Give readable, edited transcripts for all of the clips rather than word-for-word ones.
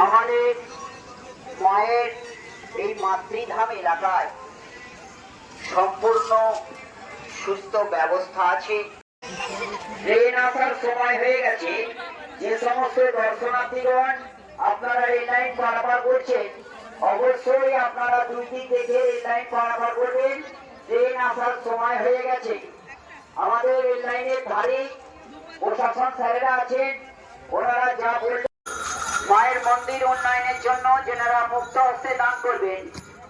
আমাদের মায়ের এই মাতৃধাম এলাকায় সম্পূর্ণ সুস্থ ব্যবস্থা আছে। ট্রেন আসার সময় হয়ে গেছে। যে সমস্ত দর্শনার্থীগণ আপনারা এই লাইন পারাপার করছেন, অবশ্যই আপনারা দুই দিক দেখে এই লাইন পারাপার করবেন। ট্রেন আসার সময় হয়ে গেছে। আমাদের এই লাইনের ধারে প্রশাসন স্যারেরা আছেন, ওনারা যা বলবেন। মায়ের মন্দির উন্নয়নের জন্য যেনারা মুক্ত হস্তে দান করবেন,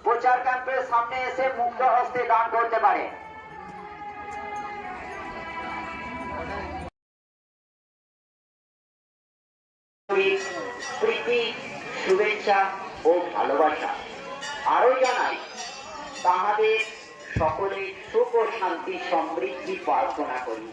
প্রচার ক্যাম্পের সামনে এসে মুক্ত হস্তে দান করতে পারে। প্রীতি, শুভেচ্ছা ও ভালোবাসা আরো জানাই তাহাদের সকলের সুখ ও শান্তি সমৃদ্ধি প্রার্থনা করি।